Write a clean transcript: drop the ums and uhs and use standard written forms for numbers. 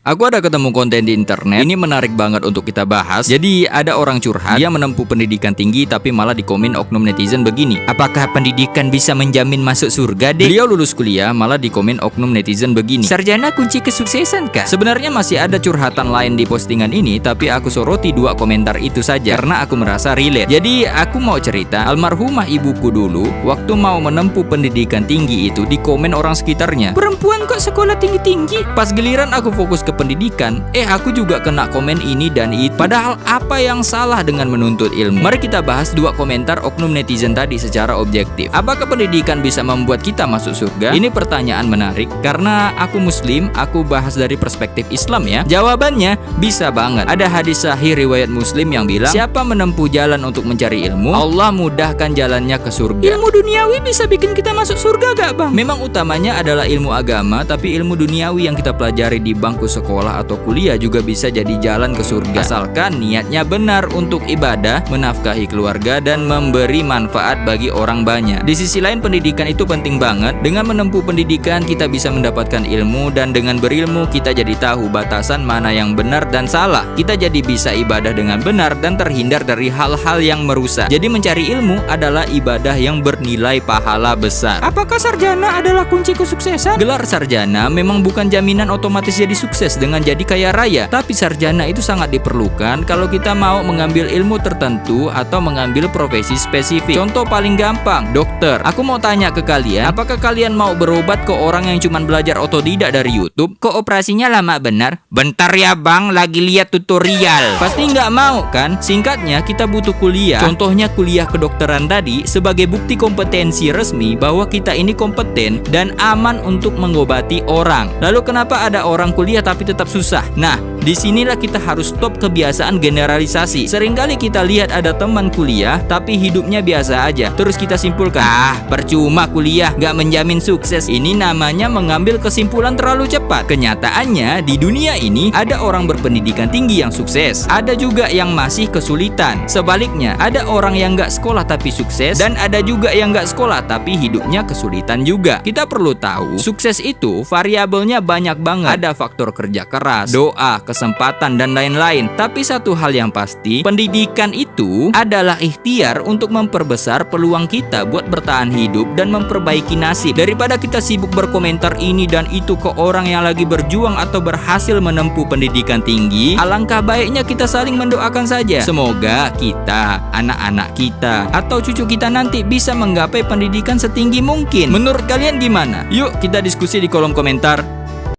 Aku ada ketemu konten di internet, ini menarik banget untuk kita bahas. Jadi ada orang curhat, dia menempuh pendidikan tinggi tapi malah dikomen oknum netizen begini. Apakah pendidikan bisa menjamin masuk surga deh? Beliau lulus kuliah malah dikomen oknum netizen begini. Sarjana kunci kesuksesan kah? Sebenarnya masih ada curhatan lain di postingan ini, tapi aku soroti dua komentar itu saja karena aku merasa relate. Jadi aku mau cerita, almarhumah ibuku dulu waktu mau menempuh pendidikan tinggi itu dikomen orang sekitarnya. Perempuan kok sekolah tinggi-tinggi? Pas giliran aku fokus ke pendidikan, aku juga kena komen ini dan itu. Padahal apa yang salah dengan menuntut ilmu? Mari kita bahas dua komentar oknum netizen tadi secara objektif. Apakah pendidikan bisa membuat kita masuk surga? Ini pertanyaan menarik karena aku muslim, aku bahas dari perspektif Islam ya. Jawabannya bisa banget. Ada hadis sahih riwayat Muslim yang bilang, siapa menempuh jalan untuk mencari ilmu, Allah mudahkan jalannya ke surga. Ilmu duniawi bisa bikin kita masuk surga gak bang? Memang utamanya adalah ilmu agama, tapi ilmu duniawi yang kita pelajari di bangku sekolah atau kuliah juga bisa jadi jalan ke surga, asalkan niatnya benar untuk ibadah, menafkahi keluarga, dan memberi manfaat bagi orang banyak. Di sisi lain, pendidikan itu penting banget. Dengan menempuh pendidikan kita bisa mendapatkan ilmu, dan dengan berilmu kita jadi tahu batasan mana yang benar dan salah. Kita jadi bisa ibadah dengan benar dan terhindar dari hal-hal yang merusak. Jadi mencari ilmu adalah ibadah yang bernilai pahala besar. Apakah sarjana adalah kunci kesuksesan? Gelar sarjana memang bukan jaminan otomatis jadi sukses dengan jadi kaya raya, tapi sarjana itu sangat diperlukan kalau kita mau mengambil ilmu tertentu atau mengambil profesi spesifik. Contoh paling gampang, dokter. Aku mau tanya ke kalian, apakah kalian mau berobat ke orang yang cuma belajar otodidak dari YouTube? Kok operasinya lama benar? Bentar ya bang, lagi lihat tutorial. Pasti nggak mau kan? Singkatnya, kita butuh kuliah. Contohnya kuliah kedokteran tadi sebagai bukti kompetensi resmi bahwa kita ini kompeten dan aman untuk mengobati orang. Lalu kenapa ada orang kuliah tapi tetap susah? Nah, disinilah kita harus stop kebiasaan generalisasi. Seringkali kita lihat ada teman kuliah tapi hidupnya biasa aja, terus kita simpulkan, percuma kuliah, gak menjamin sukses. Ini namanya mengambil kesimpulan terlalu cepat. Kenyataannya di dunia ini ada orang berpendidikan tinggi yang sukses, ada juga yang masih kesulitan. Sebaliknya, ada orang yang gak sekolah tapi sukses, dan ada juga yang gak sekolah tapi hidupnya kesulitan juga. Kita perlu tahu, sukses itu variabelnya banyak banget. Ada faktor kerja keras, doa, kesempatan, dan lain-lain. Tapi satu hal yang pasti, pendidikan itu adalah ikhtiar untuk memperbesar peluang kita buat bertahan hidup dan memperbaiki nasib. Daripada kita sibuk berkomentar ini dan itu ke orang yang lagi berjuang atau berhasil menempuh pendidikan tinggi, alangkah baiknya kita saling mendoakan saja. Semoga kita, anak-anak kita, atau cucu kita nanti bisa menggapai pendidikan setinggi mungkin. Menurut kalian gimana? Yuk kita diskusi di kolom komentar.